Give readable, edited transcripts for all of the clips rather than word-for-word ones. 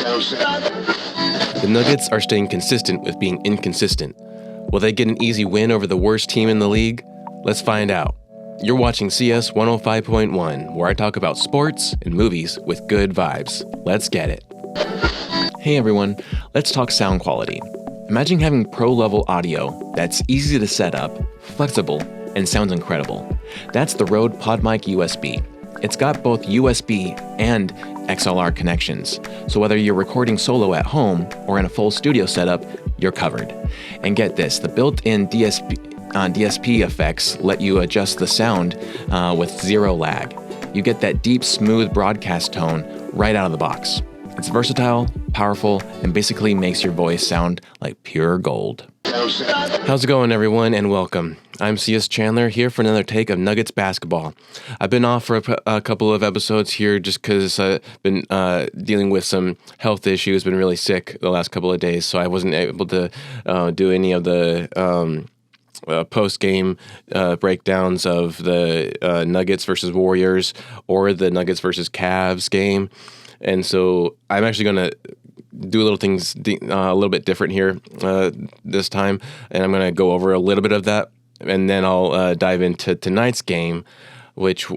The Nuggets are staying consistent with being inconsistent. Will they get an easy win over the worst team in the league? Let's find out. You're watching CS 105.1, where I talk about sports and movies with good vibes. Let's get it. Hey everyone, let's talk sound quality. Imagine having pro-level audio that's easy to set up, flexible, and sounds incredible. That's the Røde Pod Mic USB. It's got both USB and XLR connections, so whether you're recording solo at home or in a full studio setup, you're covered. And get this, the built-in DSP effects let you adjust the sound with zero lag. You get that deep, smooth broadcast tone right out of the box. It's versatile, powerful, and basically makes your voice sound like pure gold. How's it going, everyone, and welcome. I'm CS Chandler here for another take of Nuggets basketball. I've been off for a couple of episodes here just because I've been dealing with some health issues, been really sick the last couple of days, so I wasn't able to do any of the post-game breakdowns of the Nuggets versus Warriors or the Nuggets versus Cavs game. And so I'm actually going to do little things a little bit different here this time, and I'm going to go over a little bit of that, and then I'll dive into tonight's game, which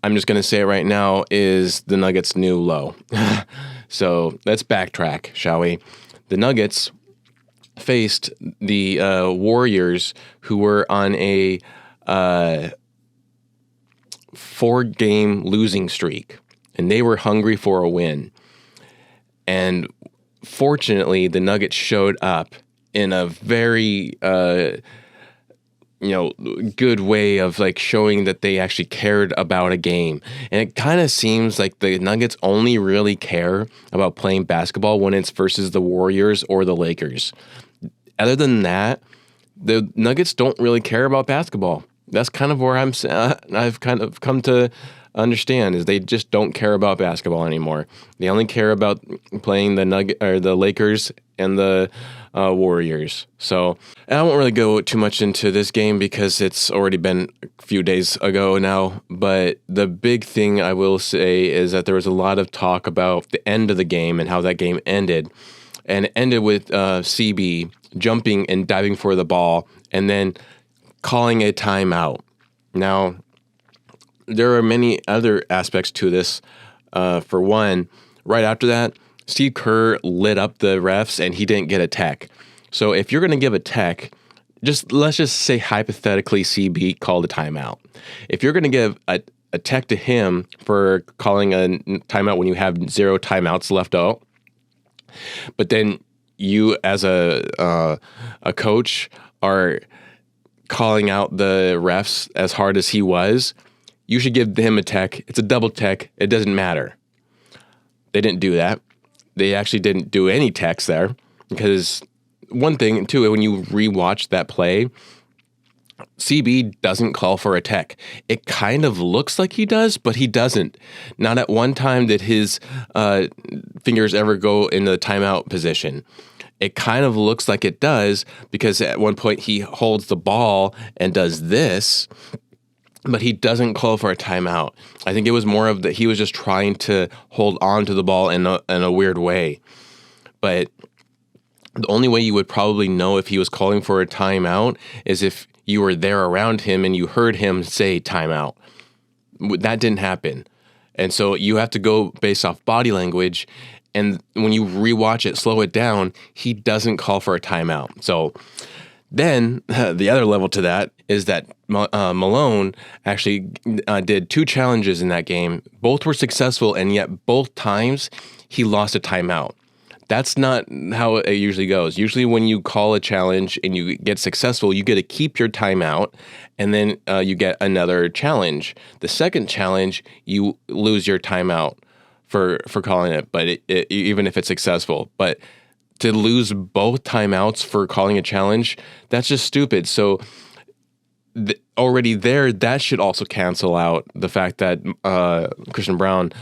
I'm just going to say it right now is the Nuggets' new low. So let's backtrack, shall we? The Nuggets faced the Warriors, who were on a 4-game losing streak, and they were hungry for a win. And fortunately, the Nuggets showed up in a very, good way of like showing that they actually cared about a game. And it kind of seems like the Nuggets only really care about playing basketball when it's versus the Warriors or the Lakers. Other than that, the Nuggets don't really care about basketball. That's kind of where I've kind of come to understand, is they just don't care about basketball anymore. They only care about playing the Lakers and the Warriors. So, and I won't really go too much into this game because it's already been a few days ago now. But the big thing I will say is that there was a lot of talk about the end of the game and how that game ended. And it ended with CB jumping and diving for the ball and then calling a timeout. Now, there are many other aspects to this. For one, right after that, Steve Kerr lit up the refs and he didn't get a tech. So if you're going to give a tech, let's just say hypothetically CB called a timeout. If you're going to give a tech to him for calling a timeout when you have 0 timeouts left out, but then you as a coach are calling out the refs as hard as he was, you should give him a tech. It's a double tech. It doesn't matter. They didn't do that. They actually didn't do any techs there because one thing, too, when you rewatch that play, CB doesn't call for a tech. It kind of looks like he does, but he doesn't. Not at one time did his fingers ever go in the timeout position. It kind of looks like it does because at one point he holds the ball and does this, but he doesn't call for a timeout. I think it was more of that he was just trying to hold on to the ball in a weird way. But the only way you would probably know if he was calling for a timeout is if you were there around him and you heard him say timeout. That didn't happen. And so you have to go based off body language. And when you rewatch it, slow it down, he doesn't call for a timeout. So then the other level to that is that Malone actually did 2 challenges in that game. Both were successful, and yet both times he lost a timeout. That's not how it usually goes. Usually when you call a challenge and you get successful, you get to keep your timeout, and then you get another challenge. The second challenge, you lose your timeout for calling it, but even if it's successful. But to lose both timeouts for calling a challenge, that's just stupid. So already there, that should also cancel out the fact that Christian Braun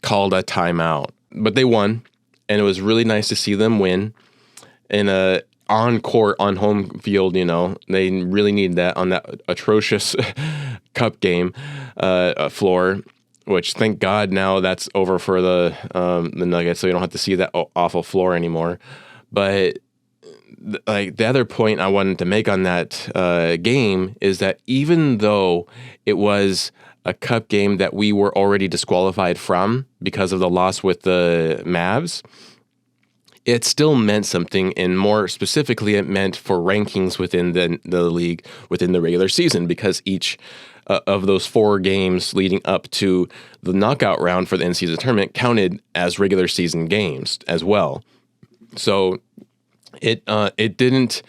called a timeout. But they won, and it was really nice to see them win in a on court, on home field. You know, they really needed that on that atrocious cup game floor. which thank God now that's over for the Nuggets, so you don't have to see that awful floor anymore. But like the other point I wanted to make on that game is that even though it was a cup game that we were already disqualified from because of the loss with the Mavs, it still meant something, and more specifically, it meant for rankings within the league within the regular season, because each of those 4 games leading up to the knockout round for the in-season tournament counted as regular season games as well. So it didn't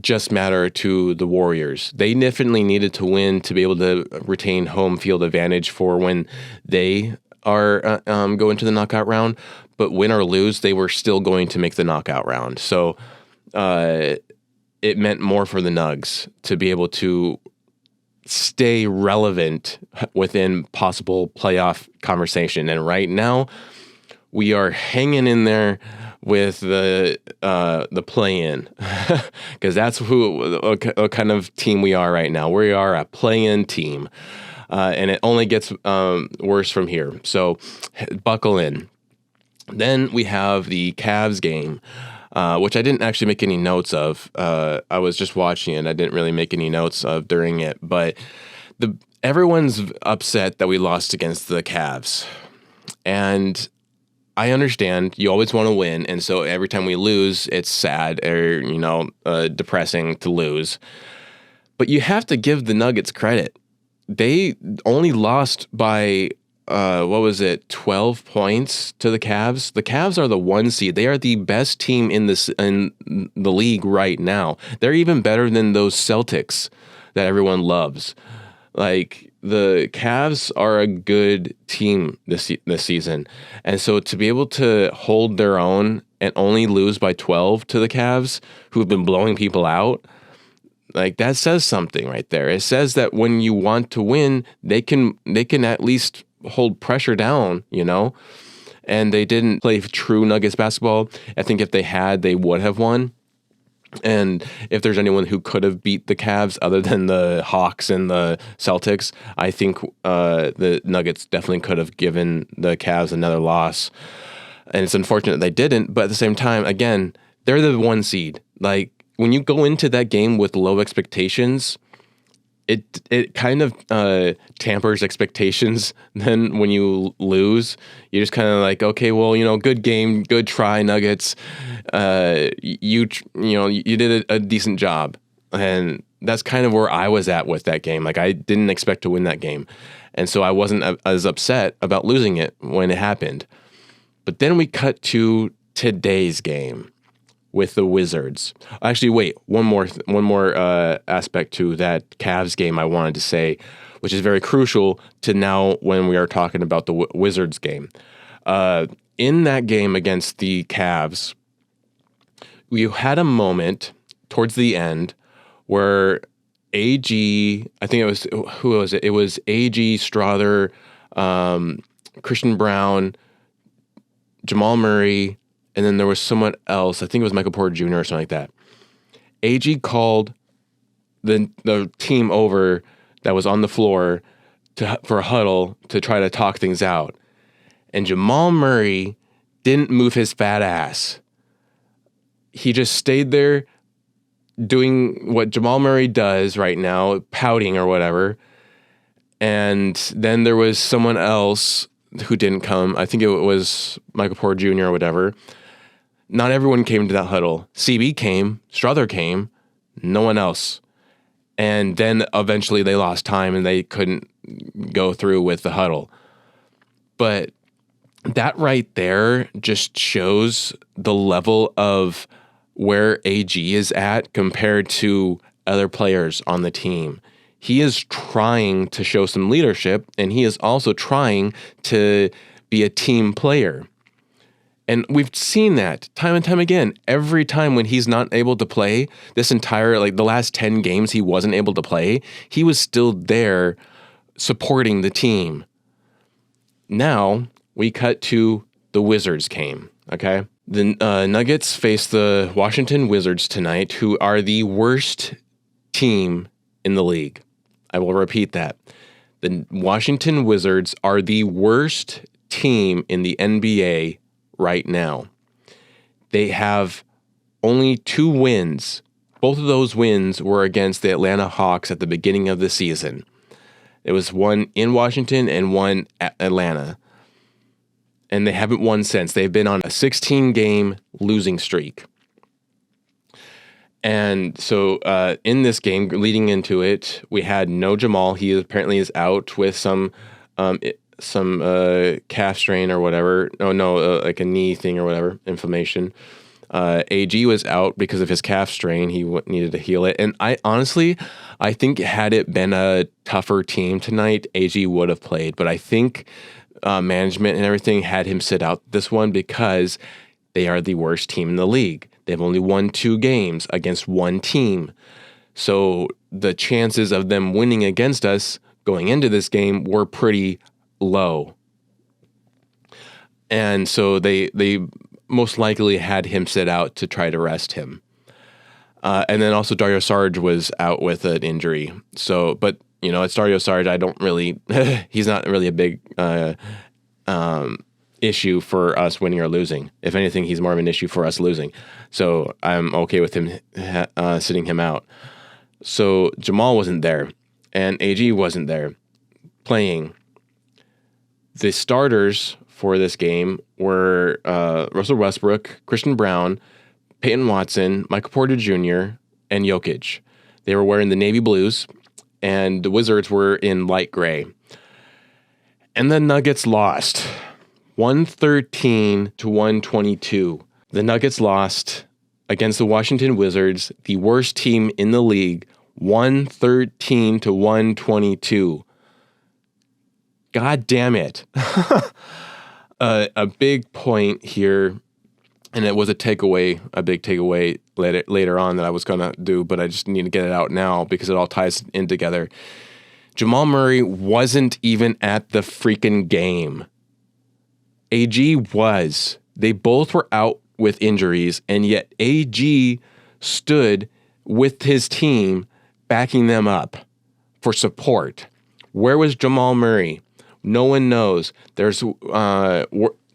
just matter to the Warriors. They definitely needed to win to be able to retain home field advantage for when they are go into the knockout round. But win or lose, they were still going to make the knockout round. So it meant more for the Nugs to be able to stay relevant within possible playoff conversation. And right now, we are hanging in there with the play-in, because that's what kind of team we are right now. We are a play-in team, and it only gets worse from here. So buckle in. Then we have the Cavs game, which I didn't actually make any notes of. I was just watching it. I didn't really make any notes of during it, but everyone's upset that we lost against the Cavs, and I understand you always want to win, and so every time we lose, it's sad or depressing to lose. But you have to give the Nuggets credit. They only lost by 12 points to the Cavs. The Cavs are the 1 seed. They are the best team in the league right now. They're even better than those Celtics that everyone loves. Like, the Cavs are a good team this season. And so to be able to hold their own and only lose by 12 to the Cavs, who've been blowing people out, like, that says something right there. It says that when you want to win, they can at least hold pressure down, and they didn't play true Nuggets basketball. I think if they had, they would have won. And if there's anyone who could have beat the Cavs other than the Hawks and the Celtics, I think the Nuggets definitely could have given the Cavs another loss. And it's unfortunate they didn't, but at the same time, again, they're the 1 seed. Like, when you go into that game with low expectations, it kind of tampers expectations. Then when you lose, you're just kind of like, okay, well, good game, good try, Nuggets. You did a decent job, and that's kind of where I was at with that game. Like, I didn't expect to win that game, and so I wasn't as upset about losing it when it happened. But then we cut to today's game with the Wizards. Actually, wait, one more aspect to that Cavs game I wanted to say, which is very crucial to now when we are talking about the Wizards game. In that game against the Cavs, you had a moment towards the end where AG, I think it was, who was it? It was AG, Strother, Christian Brown, Jamal Murray, and then there was someone else. I think it was Michael Porter Jr. or something like that. AG called the team over that was on the floor for a huddle to try to talk things out. And Jamal Murray didn't move his fat ass. He just stayed there doing what Jamal Murray does right now, pouting or whatever. And then there was someone else who didn't come. I think it was Michael Porter Jr. or whatever. Not everyone came to that huddle. CB came, Strother came, no one else. And then eventually they lost time and they couldn't go through with the huddle. But that right there just shows the level of where AG is at compared to other players on the team. He is trying to show some leadership, and he is also trying to be a team player. And we've seen that time and time again. Every time when he's not able to play, this entire, the last 10 games he wasn't able to play, he was still there supporting the team. Now, we cut to the Wizards game, okay? The Nuggets face the Washington Wizards tonight, who are the worst team in the league. I will repeat that. The Washington Wizards are the worst team in the NBA right now. They have only 2 wins. Both of those wins were against the Atlanta Hawks at the beginning of the season. It was one in Washington and one at Atlanta. And they haven't won since. They've been on a 16-game losing streak. And so in this game, leading into it, we had no Jamal. He apparently is out with some calf strain or whatever. Like a knee thing or whatever, inflammation. AG was out because of his calf strain. He needed to heal it. And I think had it been a tougher team tonight, AG would have played. But I think management and everything had him sit out this one because they are the worst team in the league. They've only won 2 games against one team. So the chances of them winning against us going into this game were pretty low. And so they most likely had him sit out to try to rest him. And then also Dario Saric was out with an injury. So, but, it's Dario Saric. I don't really, he's not really a big issue for us winning or losing. If anything, he's more of an issue for us losing. So I'm okay with him sitting him out. So Jamal wasn't there, and AG wasn't there playing. The starters for this game were Russell Westbrook, Christian Brown, Peyton Watson, Michael Porter Jr., and Jokić. They were wearing the navy blues, and the Wizards were in light gray. And the Nuggets lost 113-122. The Nuggets lost against the Washington Wizards, the worst team in the league, 113-122. God damn it. A big point here, and it was a big takeaway later on that I was going to do, but I just need to get it out now because it all ties in together. Jamal Murray wasn't even at the freaking game. AG was. They both were out with injuries, and yet AG stood with his team backing them up for support. Where was Jamal Murray? No one knows. There's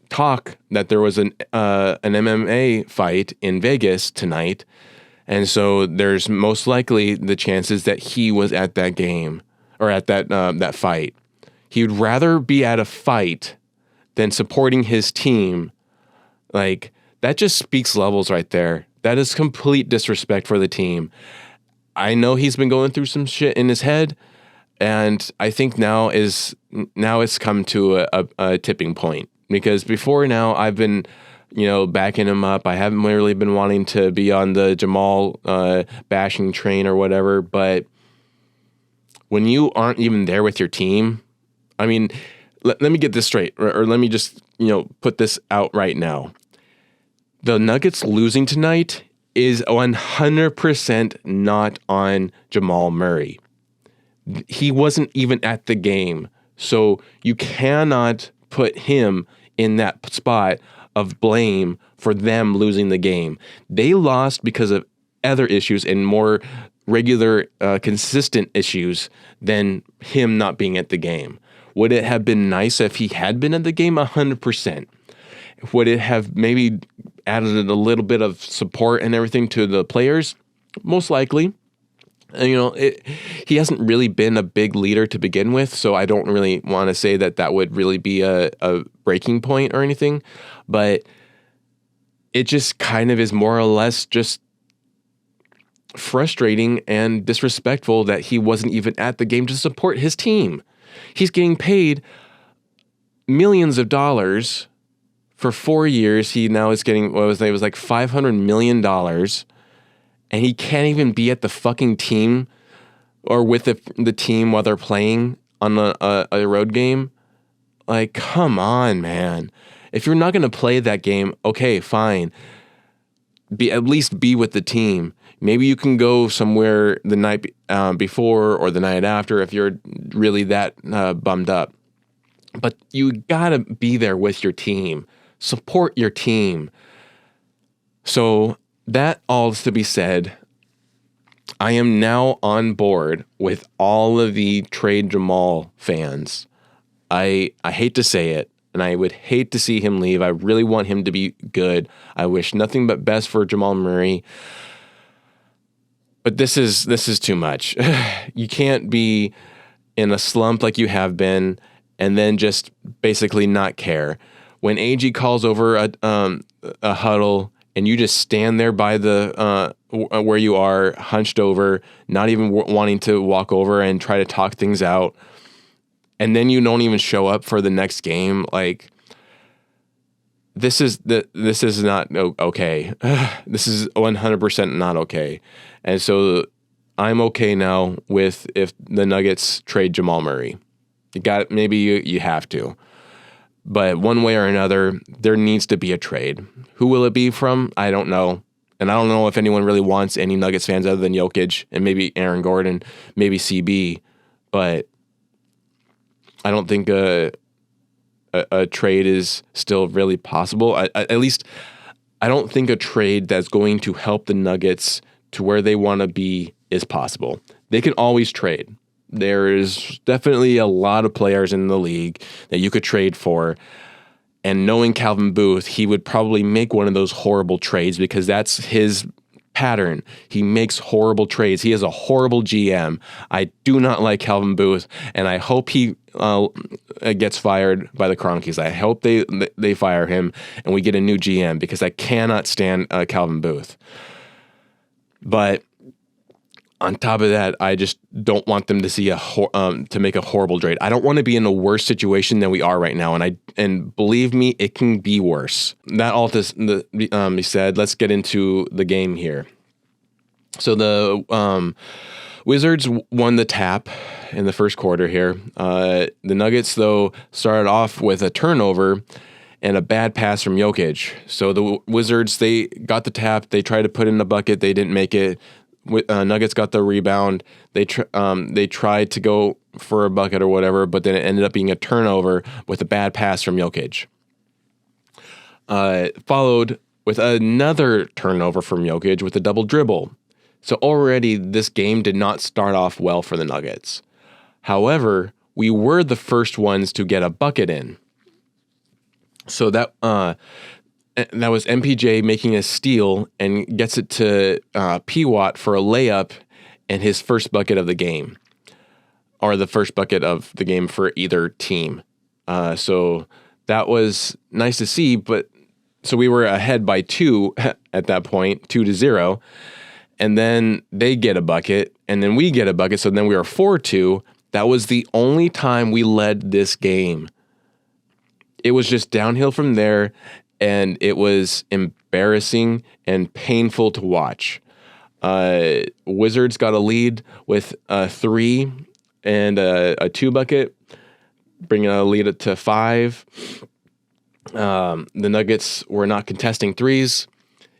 talk that there was an MMA fight in Vegas tonight, and so there's most likely the chances that he was at that game or at that fight. He would rather be at a fight than supporting his team. Like, that just speaks levels right there. That is complete disrespect for the team. I know he's been going through some shit in his head, and I think now it's come to a tipping point, because before now I've been, backing him up. I haven't really been wanting to be on the Jamal bashing train or whatever, but when you aren't even there with your team, I mean, let me get this straight, or let me just, put this out right now. The Nuggets losing tonight is 100% not on Jamal Murray. He wasn't even at the game. So you cannot put him in that spot of blame for them losing the game. They lost because of other issues and more regular, consistent issues than him not being at the game. Would it have been nice if he had been at the game? 100%. Would it have maybe added a little bit of support and everything to the players? Most likely. He hasn't really been a big leader to begin with, so I don't really want to say that would really be a breaking point or anything, but it just kind of is more or less just frustrating and disrespectful that he wasn't even at the game to support his team. He's getting paid millions of dollars for 4 years. He now is getting, it was like $500 million, and he can't even be at the fucking team or with the team while they're playing on a road game. Like, come on, man. If you're not going to play that game, okay, fine. At least be with the team. Maybe you can go somewhere the night before or the night after if you're really that bummed up. But you gotta be there with your team. Support your team. So that all is to be said. I am now on board with all of the trade Jamal fans. I hate to say it, and I would hate to see him leave. I really want him to be good. I wish nothing but best for Jamal Murray. But this is too much. You can't be in a slump like you have been and then just basically not care. When AG calls over a huddle and you just stand there by the where you are, hunched over, not even wanting to walk over and try to talk things out, and then you don't even show up for the next game, like this is not okay. This is 100% not okay. And so I'm okay now with if the Nuggets trade Jamal Murray. Maybe you have to. But one way or another, there needs to be a trade. Who will it be from? I don't know. And I don't know if anyone really wants any Nuggets fans other than Jokić and maybe Aaron Gordon, maybe CB. But I don't think a trade is still really possible. At least I don't think a trade that's going to help the Nuggets to where they want to be is possible. They can always trade. There is definitely a lot of players in the league that you could trade for. And knowing Calvin Booth, he would probably make one of those horrible trades because that's his pattern. He makes horrible trades. He is a horrible GM. I do not like Calvin Booth, and I hope he gets fired by the Kroenkes. I hope they fire him and we get a new GM because I cannot stand Calvin Booth. But on top of that, I just don't want them to see to make a horrible trade. I don't want to be in a worse situation than we are right now, and believe me, it can be worse. That all be said, let's get into the game here. So the Wizards won the tap in the first quarter here. The Nuggets, though, started off with a turnover and a bad pass from Jokić. So the Wizards, they got the tap. They tried to put in the bucket. They didn't make it. Nuggets got the rebound. They tried to go for a bucket or whatever, but then it ended up being a turnover with a bad pass from Jokić. Followed with another turnover from Jokić with a double dribble. So already this game did not start off well for the Nuggets. However, we were the first ones to get a bucket in. So that was MPJ making a steal and gets it to P-Watt for a layup and his first bucket of the game, or the first bucket of the game for either team. So that was nice to see, but so we were ahead by 2 at that point, 2-0, and then they get a bucket, and then we get a bucket, so then we were 4-2. That was the only time we led this game. It was just downhill from there, and it was embarrassing and painful to watch. Wizards got a lead with a 3 and a 2 bucket, bringing a lead to 5. The Nuggets were not contesting threes.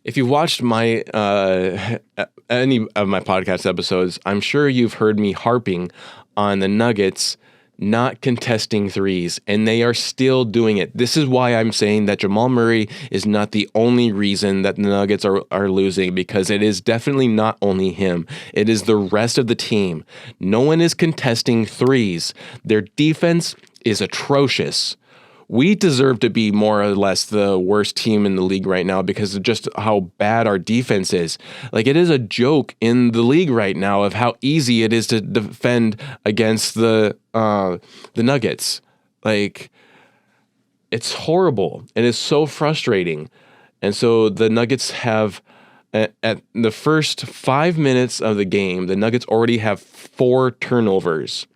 If you've watched my any of my podcast episodes, I'm sure you've heard me harping on the Nuggets not contesting threes, and they are still doing it. This is why I'm saying that Jamal Murray is not the only reason that the Nuggets are losing, because it is definitely not only him. It is the rest of the team. No one is contesting threes. Their defense is atrocious. We deserve to be more or less the worst team in the league right now because of just how bad our defense is. Like, it is a joke in the league right now of how easy it is to defend against the Nuggets. Like, it's horrible and it's so frustrating. And so the Nuggets have, at the first 5 minutes of the game, the Nuggets already have 4 turnovers.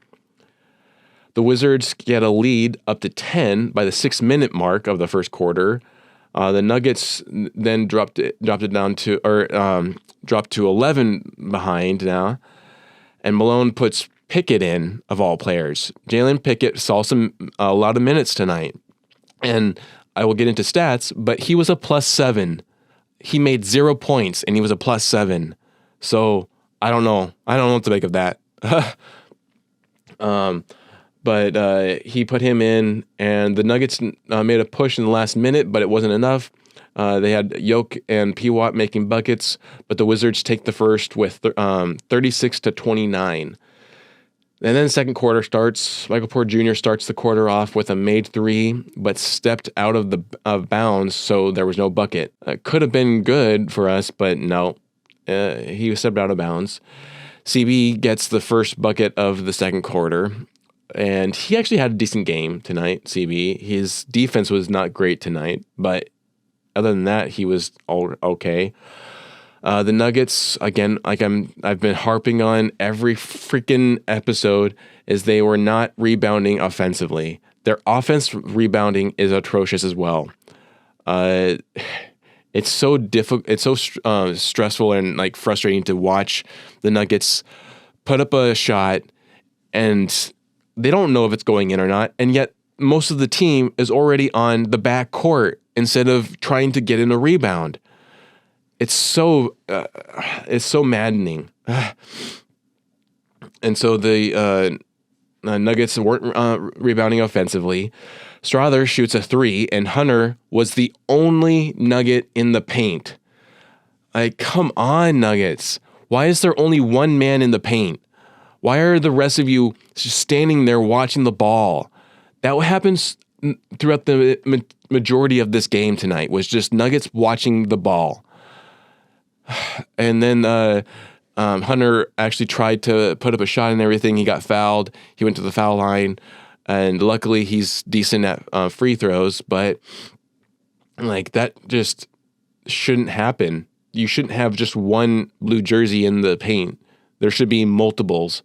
The Wizards get a lead up to 10 by the 6-minute mark of the first quarter. The Nuggets then dropped it down to dropped to 11 behind now, and Malone puts Pickett in, of all players. Jalen Pickett saw a lot of minutes tonight, and I will get into stats, but he was a +7. He made 0 points, and he was a +7. So I don't know what to make of that. but he put him in, and the Nuggets made a push in the last minute, but it wasn't enough. They had Jokić and P-Watt making buckets, but the Wizards take the first with 36-29. And then the second quarter starts. Michael Porter Jr. starts the quarter off with a made three, but stepped out of bounds, so there was no bucket. Could have been good for us, but no. He stepped out of bounds. CB gets the first bucket of the second quarter, and he actually had a decent game tonight, CB. His defense was not great tonight, but other than that, he was all okay. The Nuggets, again, like I've been harping on every freaking episode, is they were not rebounding offensively. Their offense rebounding is atrocious as well. It's so difficult. It's so stressful and like frustrating to watch the Nuggets put up a shot and they don't know if it's going in or not, and yet most of the team is already on the back court instead of trying to get in a rebound. It's so maddening. And so the Nuggets weren't rebounding offensively. Strawther shoots a three, and Hunter was the only Nugget in the paint. Like, come on, Nuggets. Why is there only one man in the paint? Why are the rest of you just standing there watching the ball? That happens throughout the majority of this game tonight, was just Nuggets watching the ball. And then Hunter actually tried to put up a shot and everything. He got fouled. He went to the foul line, and luckily he's decent at free throws. But like, that just shouldn't happen. You shouldn't have just one blue jersey in the paint. There should be multiples.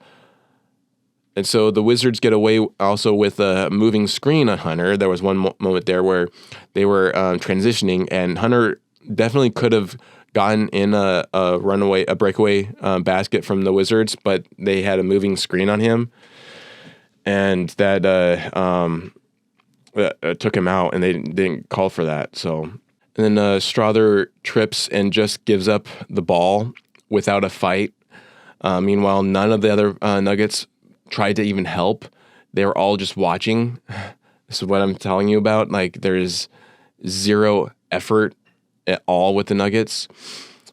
And so the Wizards get away also with a moving screen on Hunter. There was one moment there where they were transitioning, and Hunter definitely could have gotten in a breakaway basket from the Wizards, but they had a moving screen on him, and that took him out, and they didn't call for that. So, and then Strawther trips and just gives up the ball without a fight. Meanwhile, none of the other Nuggets tried to even help. They were all just watching. This is what I'm telling you about. Like, there's zero effort at all with the Nuggets.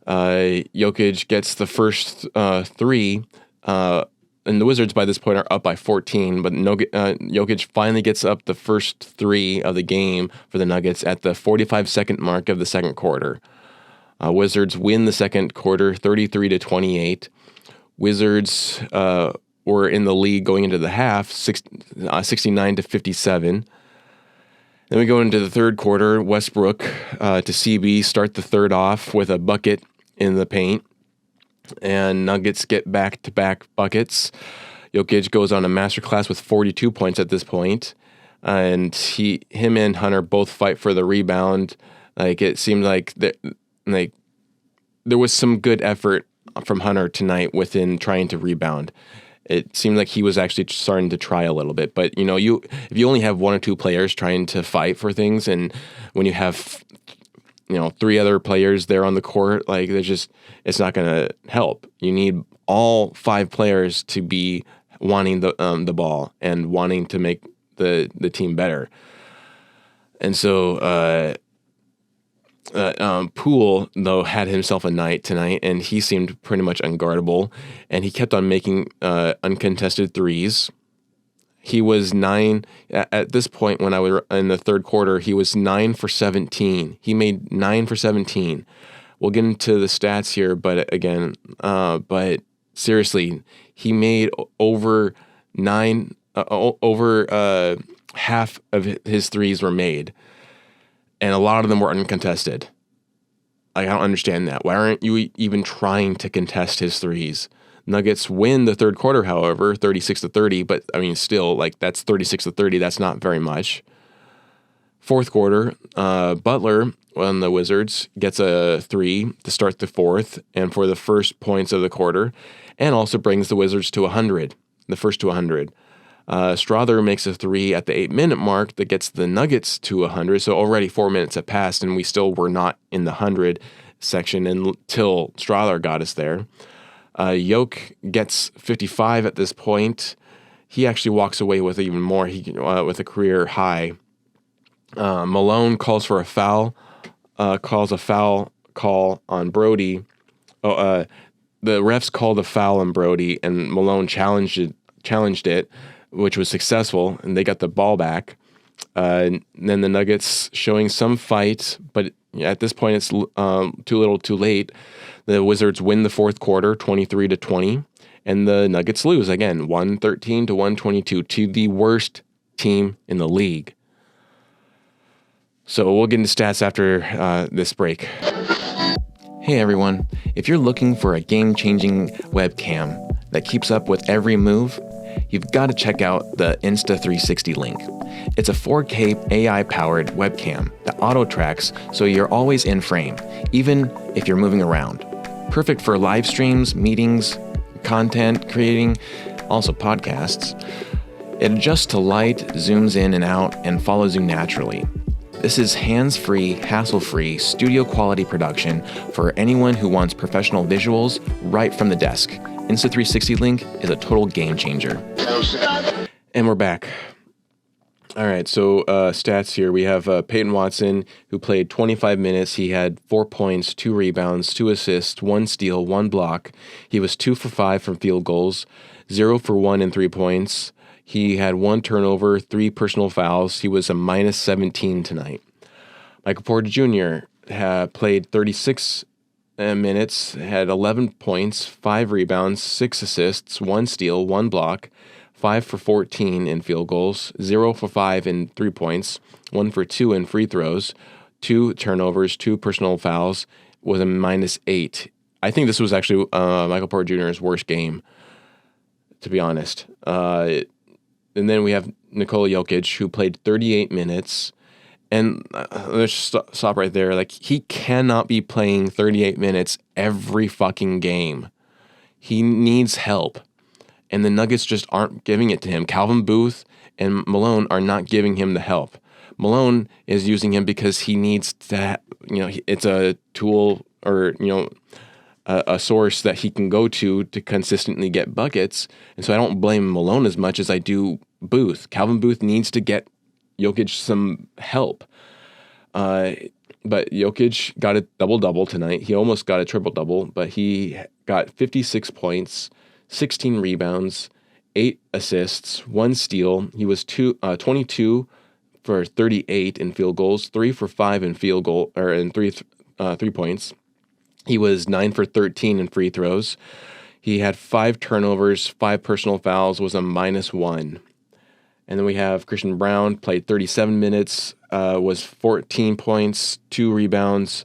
Jokić gets the first three, and the Wizards by this point are up by 14, but Jokić finally gets up the first three of the game for the Nuggets at the 45-second mark of the second quarter. Wizards win the second quarter 33-28. Wizards were in the lead going into the half, 69-57. Then we go into the third quarter. Westbrook to CB start the third off with a bucket in the paint, and Nuggets get back-to-back buckets. Jokić goes on a masterclass with 42 points at this point, and him and Hunter both fight for the rebound. Like, it seemed like there was some good effort from Hunter tonight within trying to rebound. It seemed like he was actually starting to try a little bit, but if you only have one or two players trying to fight for things, and when you have three other players there on the court, like, it's not going to help. You need all five players to be wanting the ball and wanting to make the team better. And so Poole, though, had himself a night tonight, and he seemed pretty much unguardable, and he kept on making uncontested threes. He was 9 at this point when I was in the third quarter. He was 9 for 17. He made 9 for 17. We'll get into the stats here, but again, but seriously, he made over half of his threes were made, and a lot of them were uncontested. I don't understand that. Why aren't you even trying to contest his threes? Nuggets win the third quarter, however, 36-30, but I mean, still, like, that's 36-30. That's not very much. Fourth quarter, Butler on the Wizards gets a three to start the fourth and for the first points of the quarter, and also brings the Wizards to 100, the first to 100. Strawther makes a three at the 8-minute mark that gets the Nuggets to 100. So already 4 minutes have passed, and we still were not in the 100 section until Strawther got us there. Jokić gets 55 at this point. he actually walks away with even more. With a career high. Malone calls for a foul, calls a foul call on Brody. The refs called a foul on Brody, and Malone challenged it, which was successful, and they got the ball back. And then the Nuggets showing some fight, but at this point it's too little, too late. The Wizards win the fourth quarter, 23-20, and the Nuggets lose again, 113 to 122 to the worst team in the league. So we'll get into stats after this break. Hey everyone, if you're looking for a game-changing webcam that keeps up with every move, you've got to check out the Insta360 link. It's a 4K AI-powered webcam that auto-tracks so you're always in frame, even if you're moving around. Perfect for live streams, meetings, content creating, also podcasts. It adjusts to light, zooms in and out, and follows you naturally. This is hands-free, hassle-free, studio-quality production for anyone who wants professional visuals right from the desk. Insta360 Link is a total game changer. And we're back. All right, so stats here. We have Peyton Watson, who played 25 minutes. He had 4 points, 2 rebounds, 2 assists, 1 steal, 1 block. He was 2 for 5 from field goals, 0 for 1 in 3 points. He had 1 turnover, 3 personal fouls. He was a minus 17 tonight. Michael Porter Jr. Played 36 minutes, had 11 points, 5 rebounds, 6 assists, 1 steal, 1 block, 5 for 14 in field goals, 0 for 5 in 3 points, 1 for 2 in free throws, 2 turnovers, 2 personal fouls, was a minus 8. I think this was actually Michael Porter Jr.'s worst game, to be honest. And then we have Nikola Jokić, who played 38 minutes. And let's stop right there. Like, he cannot be playing 38 minutes every fucking game. He needs help. And the Nuggets just aren't giving it to him. Calvin Booth and Malone are not giving him the help. Malone is using him because he needs to, it's a tool or, a source that he can go to consistently get buckets. And so I don't blame Malone as much as I do Booth. Calvin Booth needs to get Jokić some help. But Jokić got a double-double tonight. He almost got a triple-double, but he got 56 points, 16 rebounds, 8 assists, 1 steal. He was 22 for 38 in field goals, 3 for 5 in field goal or in 3 points. He was 9 for 13 in free throws. He had 5 turnovers, 5 personal fouls, was a minus 1. And then we have Christian Braun, played 37 minutes, was 14 points, 2 rebounds,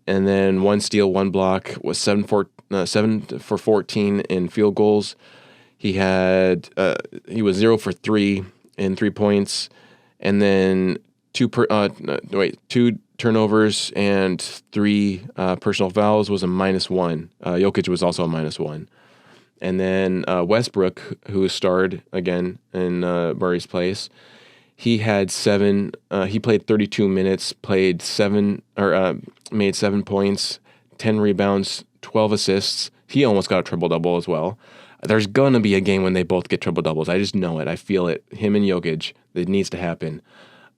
and then 1 steal, 1 block, was 7 for 14 in field goals. He was 0 for 3 in 3 points, and then 2 turnovers and 3 personal fouls, was a minus 1. Jokić was also a minus 1. And then Westbrook, who starred again in Murray's place, he had 7. He played 32 minutes, made 7 points, 10 rebounds, 12 assists. He almost got a triple double as well. There's gonna be a game when they both get triple doubles. I just know it. I feel it. Him and Jokić. It needs to happen.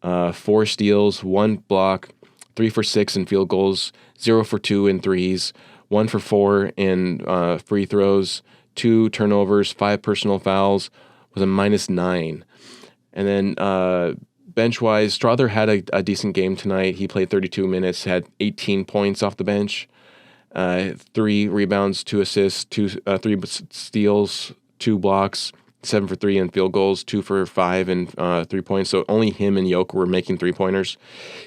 4 steals, 1 block, 3 for 6 in field goals, 0 for 2 in threes, 1 for 4 in free throws, 2 turnovers, 5 personal fouls, was a minus 9. And then bench-wise, Strother had a decent game tonight. He played 32 minutes, had 18 points off the bench, 3 rebounds, 2 assists, 3 steals, 2 blocks, 7 for 3 in field goals, 2 for 5 in 3 points. So only him and Yoke were making 3-pointers.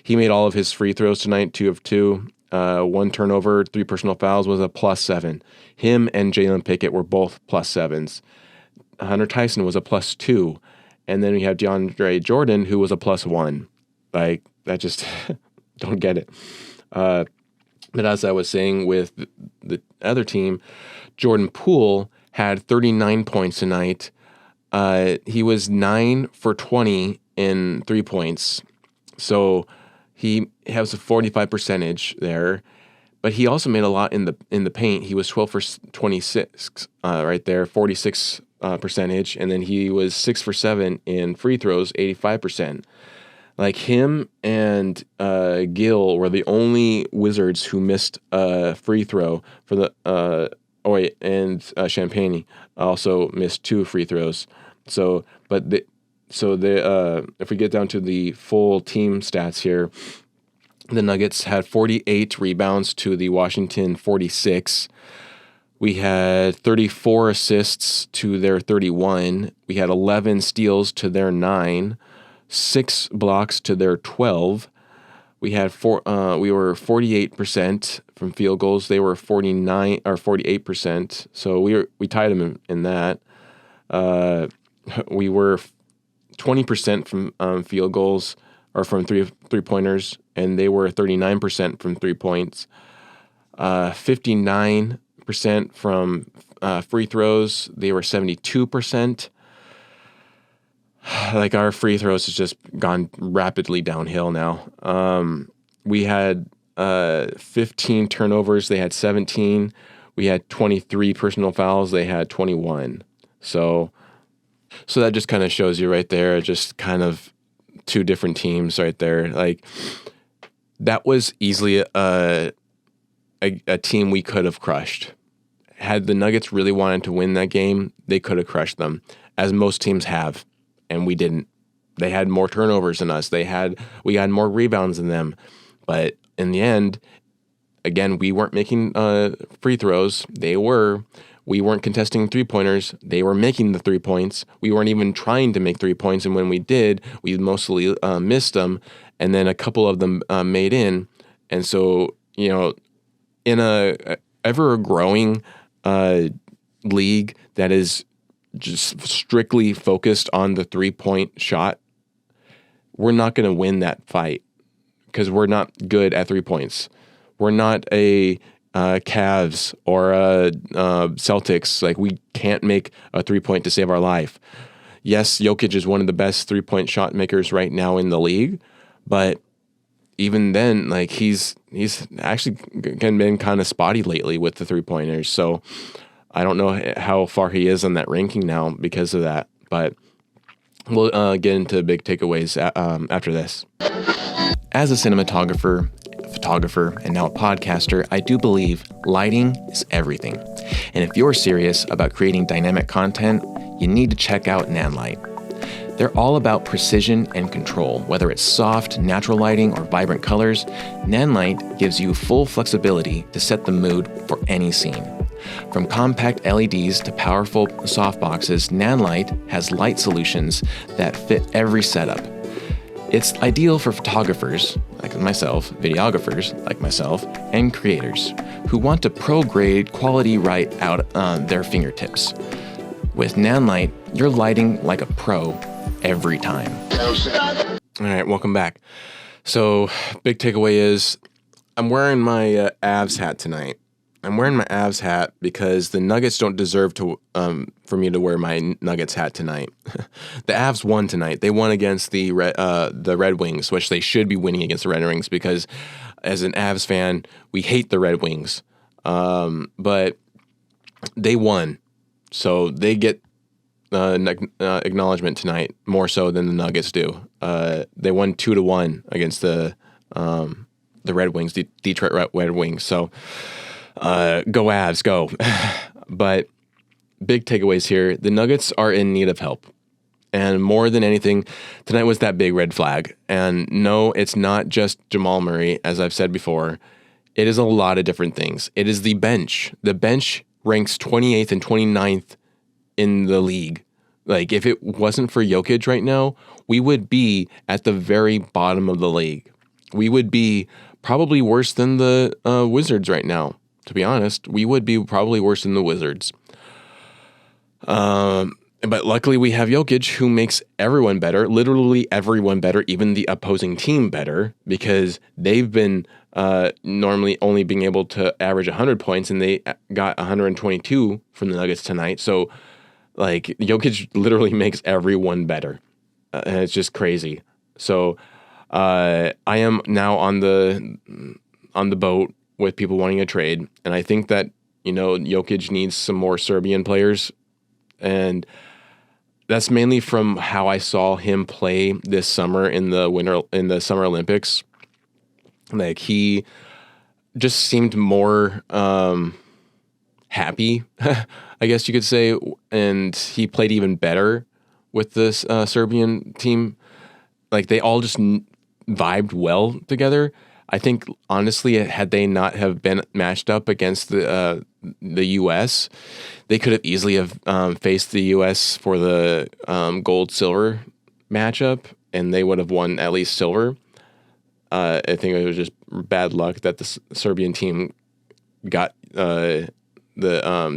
He made all of his free throws tonight, 2 of 2. 1 turnover, 3 personal fouls, was a plus 7. Him and Jalen Pickett were both plus 7s. Hunter Tyson was a plus 2. And then we have DeAndre Jordan, who was a plus 1. Like, that just don't get it. But as I was saying with the other team, Jordan Poole had 39 points tonight. He was 9 for 20 in 3 points. So he has a 45 percentage there, but he also made a lot in the paint. He was 12 for 26 right there, 46 percentage, and then he was 6 for 7 in free throws, 85%. Like him and Gill were the only Wizards who missed a free throw for the. And Champagne also missed 2 free throws. So, if we get down to the full team stats here, the Nuggets had 48 rebounds to the Washington 46. We had 34 assists to their 31. We had 11 steals to their 9, 6 blocks to their 12. We had we were 48% from field goals. They were 49 or 48%. So we tied them in that. We were 20% from field goals or from three pointers, and they were 39% from 3 points. 59% from free throws. They were 72%. Like our free throws has just gone rapidly downhill now. We had 15 turnovers. They had 17. We had 23 personal fouls. They had 21. So that just kind of shows you right there, just kind of 2 different teams right there. Like that was easily a team we could have crushed. Had the Nuggets really wanted to win that game, they could have crushed them, as most teams have. And we didn't. They had more turnovers than us. We had more rebounds than them. But in the end, again, we weren't making free throws. They were. We weren't contesting 3-pointers. They were making the 3 points. We weren't even trying to make 3 points. And when we did, we mostly missed them. And then a couple of them made in. And so, in a ever-growing league that is just strictly focused on the 3-point shot, we're not going to win that fight because we're not good at 3 points. We're not a Cavs or a Celtics. Like we can't make a 3-point to save our life. Yes, Jokić is one of the best 3-point shot makers right now in the league, but even then, like he's actually been kind of spotty lately with the 3-pointers. So I don't know how far he is on that ranking now because of that, but we'll get into big takeaways after this. As a cinematographer, photographer, and now a podcaster, I do believe lighting is everything. And if you're serious about creating dynamic content, you need to check out Nanlite. They're all about precision and control. Whether it's soft, natural lighting or vibrant colors, Nanlite gives you full flexibility to set the mood for any scene. From compact LEDs to powerful softboxes, Nanlite has light solutions that fit every setup. It's ideal for photographers, like myself, videographers, like myself, and creators who want to pro-grade quality right out on their fingertips. With Nanlite, you're lighting like a pro every time. All right, welcome back. So, big takeaway is I'm wearing my Avs hat tonight. I'm wearing my Avs hat because the Nuggets don't deserve to for me to wear my Nuggets hat tonight. The Avs won tonight. They won against the Red Wings, which they should be winning against the Red Wings because, as an Avs fan, we hate the Red Wings. But they won, so they get acknowledgement tonight more so than the Nuggets do. They won 2-1 against the Red Wings, the Detroit Red Wings. So. Go Avs, go. But big takeaways here. The Nuggets are in need of help. And more than anything, tonight was that big red flag. And no, it's not just Jamal Murray, as I've said before. It is a lot of different things. It is the bench. The bench ranks 28th and 29th in the league. Like, if it wasn't for Jokić right now, we would be at the very bottom of the league. We would be probably worse than the Wizards right now. To be honest, we would be probably worse than the Wizards. But luckily we have Jokić, who makes everyone better, literally everyone better, even the opposing team better, because they've been normally only being able to average 100 points, and they got 122 from the Nuggets tonight. So, like, Jokić literally makes everyone better. And it's just crazy. So, I am now on the boat with people wanting a trade. And I think that, Jokić needs some more Serbian players And that's mainly from how I saw him play this summer in the Summer Olympics. Like, he just seemed more happy, I guess you could say, and he played even better with this Serbian team. Like, they all just vibed well together. I think, honestly, had they not have been matched up against the U.S., they could have easily have faced the U.S. for the gold-silver matchup, and they would have won at least silver. I think it was just bad luck that the Serbian team got the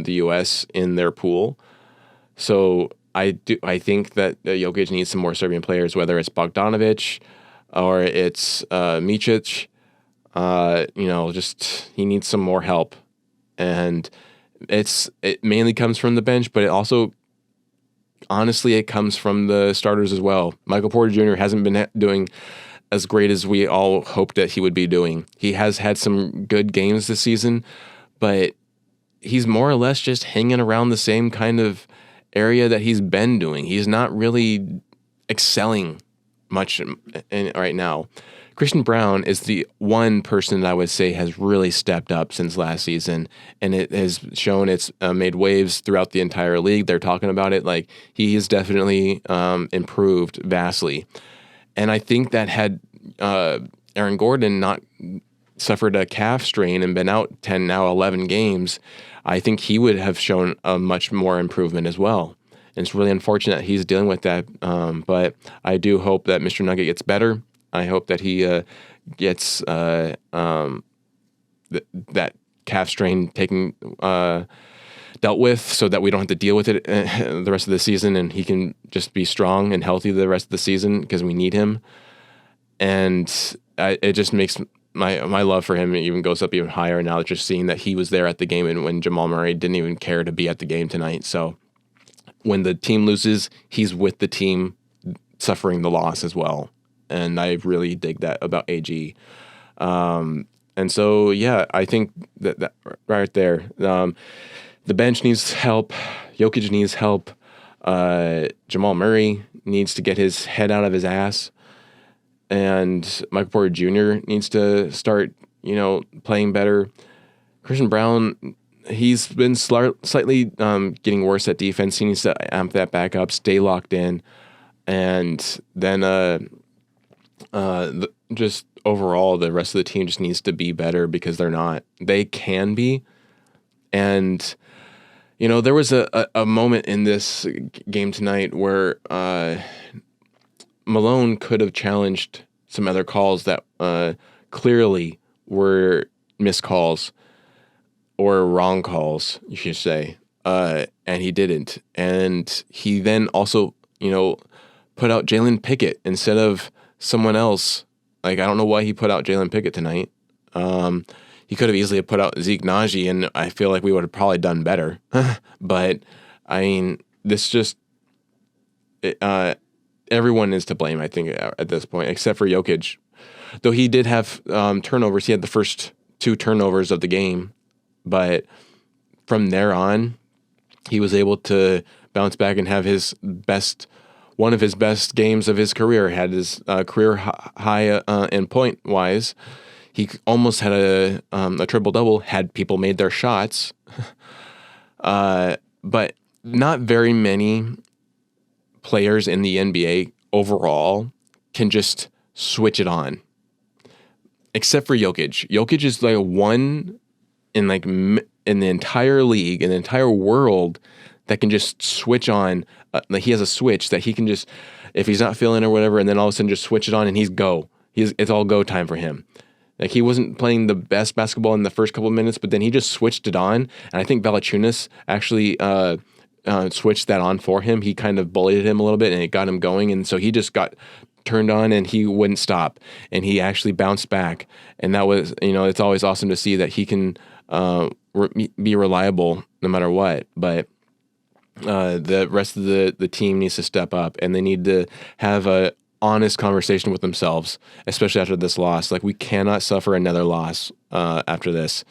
U.S. in their pool. So I think that Jokić needs some more Serbian players, whether it's Bogdanović or it's Micic. Just he needs some more help, and it mainly comes from the bench, but it also, honestly, it comes from the starters as well. Michael Porter Jr. hasn't been doing as great as we all hoped that he would be doing. He has had some good games this season, but he's more or less just hanging around the same kind of area that he's been doing. He's not really excelling much right now. Christian Braun is the one person that I would say has really stepped up since last season, and it has shown it's made waves throughout the entire league. They're talking about it. Like, he has definitely improved vastly. And I think that had Aaron Gordon not suffered a calf strain and been out 10, now 11 games, I think he would have shown a much more improvement as well. And it's really unfortunate he's dealing with that. But I do hope that Mr. Nugget gets better. I hope that he gets that calf strain taken dealt with, so that we don't have to deal with it the rest of the season, and he can just be strong and healthy the rest of the season, because we need him. And it just makes my love for him even goes up even higher now, just seeing that he was there at the game, and when Jamal Murray didn't even care to be at the game tonight. So when the team loses, he's with the team suffering the loss as well. And I really dig that about AG. And so, yeah, I think that right there, the bench needs help. Jokić needs help. Jamal Murray needs to get his head out of his ass. And Michael Porter Jr. needs to start, playing better. Christian Braun, he's been slightly getting worse at defense. He needs to amp that back up, stay locked in. And then just overall, the rest of the team just needs to be better, because they're not. They can be. And, there was a moment in this game tonight where Malone could have challenged some other calls that clearly were missed calls, or wrong calls, you should say. And he didn't. And he then also, put out Jalen Pickett instead of someone else. Like, I don't know why he put out Jalen Pickett tonight. He could have easily put out Zeke Naji, and I feel like we would have probably done better. But, I mean, this just... everyone is to blame, I think, at this point, except for Jokić. Though he did have turnovers. He had the first 2 turnovers of the game. But from there on, he was able to bounce back and have one of his best games of his career. Had his career high in point-wise. He almost had a triple-double had people made their shots. But not very many players in the NBA overall can just switch it on. Except for Jokić. Jokić is like one in the entire league, in the entire world, that can just switch on. Like, he has a switch that he can just, if he's not feeling or whatever, and then all of a sudden just switch it on and he's go. It's all go time for him. Like, he wasn't playing the best basketball in the first couple of minutes, but then he just switched it on. And I think Valanciunas actually switched that on for him. He kind of bullied him a little bit, and it got him going. And so he just got turned on, and he wouldn't stop. And he actually bounced back. And that was, it's always awesome to see that he can be reliable no matter what. But the rest of the team needs to step up, and they need to have a honest conversation with themselves, especially after this loss. Like, we cannot suffer another loss after this.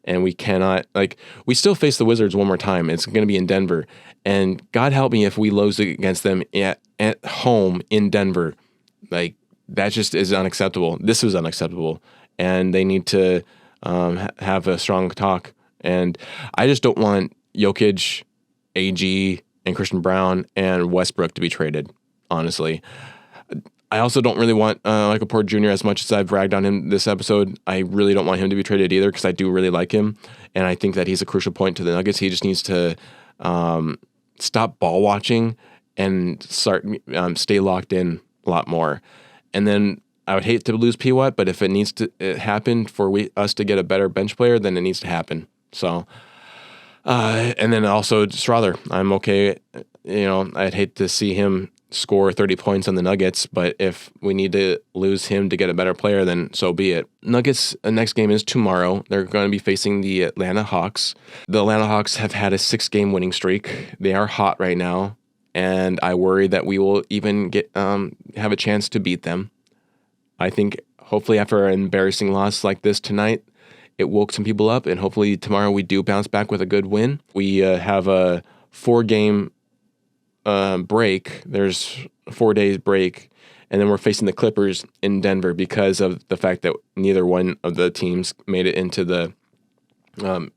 and we cannot, like, we still face the Wizards one more time. It's going to be in Denver, and God help me if we lose against them at home in Denver. Like, that just is unacceptable. This was unacceptable, and they need to have a strong talk. And I just don't want Jokić, AG, and Christian Brown and Westbrook to be traded, honestly. I also don't really want Michael Porter Jr. as much as I've ragged on him this episode. I really don't want him to be traded either because I do really like him, and I think that he's a crucial point to the Nuggets. He just needs to stop ball watching and start stay locked in a lot more. And then I would hate to lose P-Watt, but if it needs to happen for us to get a better bench player, then it needs to happen. So, and then also Strother. I'm okay. I'd hate to see him score 30 points on the Nuggets, but if we need to lose him to get a better player, then so be it. Nuggets' next game is tomorrow. They're going to be facing the Atlanta Hawks. The Atlanta Hawks have had a 6-game winning streak. They are hot right now, and I worry that we will even have a chance to beat them. I think hopefully after an embarrassing loss like this tonight, it woke some people up, and hopefully tomorrow we do bounce back with a good win. We have a 4-game break. There's a 4 days break, and then we're facing the Clippers in Denver because of the fact that neither one of the teams made it into the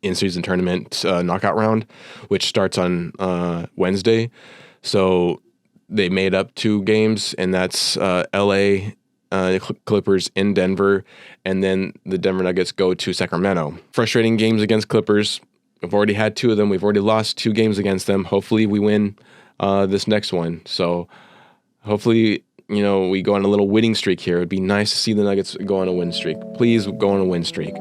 in-season tournament knockout round, which starts on Wednesday. So they made up 2 games, and that's LA Clippers in Denver, and then the Denver Nuggets go to Sacramento. Frustrating games against Clippers. We've already had 2 of them. We've already lost 2 games against them. Hopefully we win this next one. So hopefully, we go on a little winning streak here. It'd be nice to see the Nuggets go on a win streak. Please go on a win streak.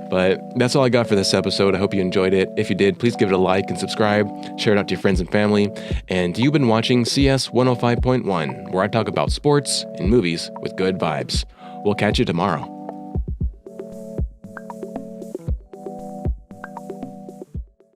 But that's all I got for this episode. I hope you enjoyed it. If you did, please give it a like and subscribe. Share it out to your friends and family. And you've been watching CS 105.1, where I talk about sports and movies with good vibes. We'll catch you tomorrow.